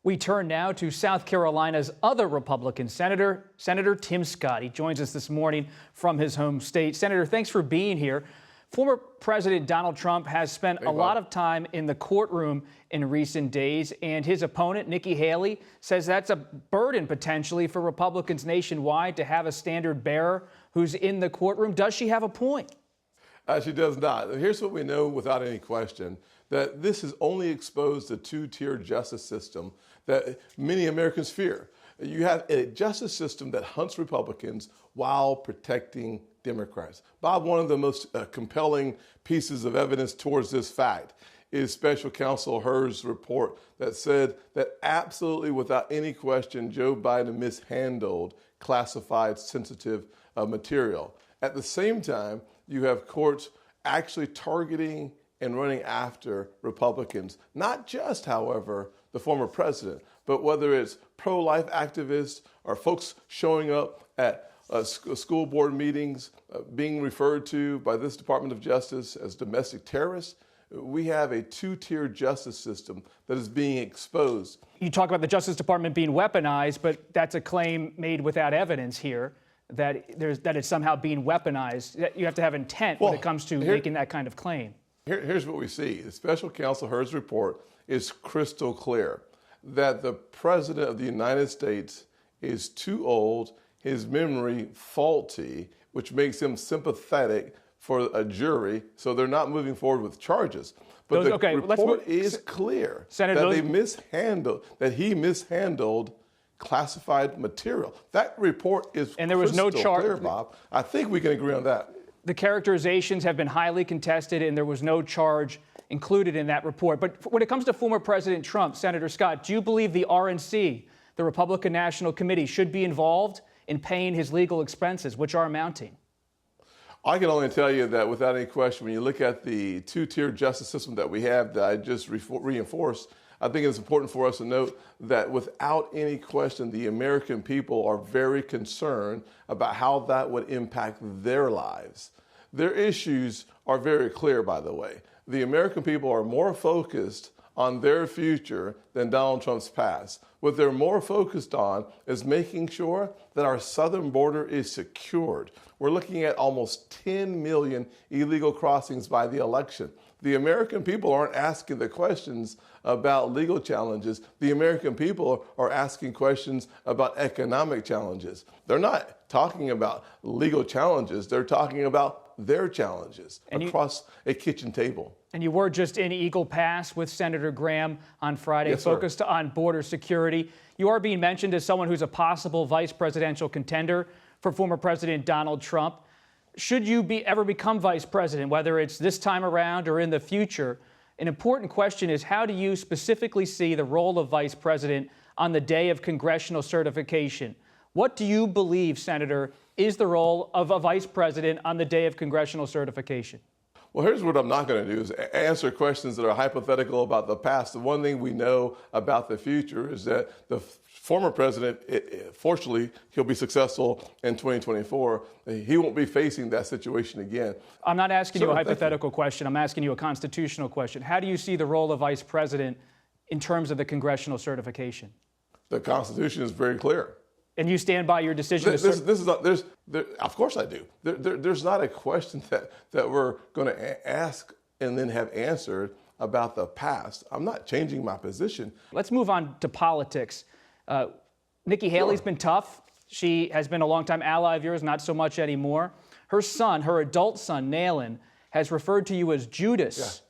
We turn now to South Carolina's other Republican senator, Senator Tim Scott. He joins us this morning from his home state. Senator, thanks for being here. Former President Donald Trump has spent a lot of time in the courtroom in recent days, and his opponent, Nikki Haley, says that's a burden potentially for Republicans nationwide to have a standard bearer who's in the courtroom. Does she have a point? She does not. Here's what we know without any question, that this has only exposed the two-tier justice system that many Americans fear. You have a justice system that hunts Republicans while protecting Democrats. Bob, one of the most compelling pieces of evidence towards this fact is Special Counsel Hur's report that said that absolutely without any question, Joe Biden mishandled classified sensitive material. At the same time, you have courts actually targeting and running after Republicans, not just, however, the former president, but whether it's pro-life activists or folks showing up at school board meetings being referred to by this Department of Justice as domestic terrorists. We have a two-tier justice system that is being exposed. You talk about the Justice Department being weaponized, but that's a claim made without evidence here, that it's somehow being weaponized. You have to have intent when it comes to making that kind of claim. Here's what we see. The Special Counsel Hur's report is crystal clear that the President of the United States is too old, his memory faulty, which makes him sympathetic for a jury, so they're not moving forward with charges. But the report is clear, Senator, that he mishandled classified material. That report is and there was no charge, clear, Bob. I think we can agree on that. The characterizations have been highly contested, and there was no charge included in that report. But when it comes to former President Trump, Senator Scott, do you believe the RNC, the Republican National Committee, should be involved in paying his legal expenses, which are mounting? I can only tell you that without any question, when you look at the two-tier justice system that we have that I just reinforced, I think it's important for us to note that without any question, the American people are very concerned about how that would impact their lives. Their issues are very clear, by the way. The American people are more focused on their future than Donald Trump's past. What they're more focused on is making sure that our southern border is secured. We're looking at almost 10 million illegal crossings by the election. The American people aren't asking the questions about legal challenges. The American people are asking questions about economic challenges. They're not talking about legal challenges. They're talking about their challenges across a kitchen table. And you were just in Eagle Pass with Senator Graham on Friday, focused on border security. You are being mentioned as someone who's a possible vice presidential contender for former President Donald Trump. Should you ever become vice president, whether it's this time around or in the future, an important question is, how do you specifically see the role of vice president on the day of congressional certification? What do you believe, Senator, is the role of a vice president on the day of congressional certification? Well, here's what I'm not going to do is answer questions that are hypothetical about the past. The one thing we know about the future is that the former president, fortunately, he'll be successful in 2024. He won't be facing that situation again. I'm not asking you a hypothetical question. I'm asking you a constitutional question. How do you see the role of vice president in terms of the congressional certification? The Constitution is very clear. And you stand by your decision? Of course I do. There's not a question that we're going to ask and then have answered about the past. I'm not changing my position. Let's move on to politics. Nikki Haley's been tough. She has been a longtime ally of yours, not so much anymore. Her son, her adult son, Nayland, has referred to you as Judas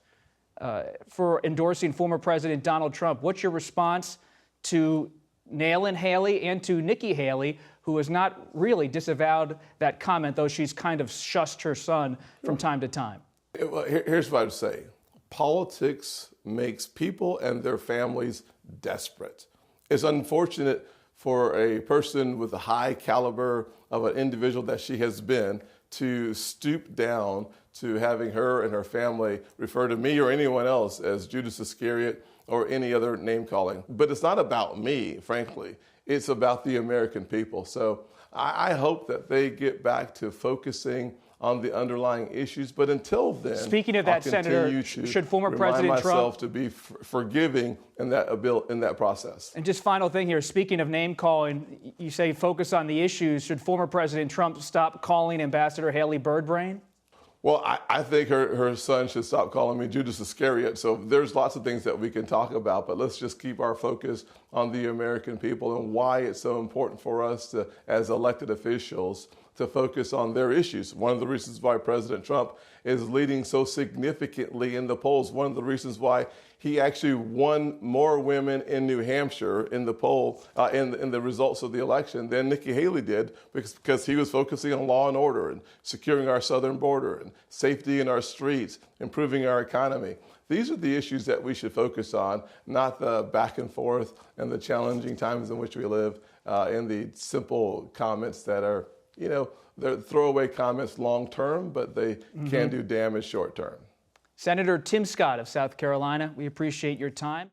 for endorsing former President Donald Trump. What's your response to Nayland Haley and to Nikki Haley, who has not really disavowed that comment, though she's kind of shushed her son from time to time? Well, here's what I would say. Politics makes people and their families desperate. It's unfortunate for a person with the high caliber of an individual that she has been to stoop down to having her and her family refer to me or anyone else as Judas Iscariot or any other name calling. But it's not about me, frankly. It's about the American people. So I hope that they get back to focusing on the underlying issues. But until then, speaking of that, I'll Senator, continue to should former remind President myself Trump to be forgiving in that process. And just final thing here, speaking of name calling, you say focus on the issues. Should former President Trump stop calling Ambassador Haley birdbrain? Well, I think her son should stop calling me Judas Iscariot. So there's lots of things that we can talk about, but let's just keep our focus on the American people and why it's so important for us to, as elected officials, to focus on their issues. One of the reasons why President Trump is leading so significantly in the polls, one of the reasons why he actually won more women in New Hampshire in the poll, in the results of the election than Nikki Haley did, because he was focusing on law and order and securing our southern border and safety in our streets, improving our economy. These are the issues that we should focus on, not the back and forth and the challenging times in which we live, and the simple comments that are, they're throwaway comments long term, but they can do damage short term. Senator Tim Scott of South Carolina, we appreciate your time.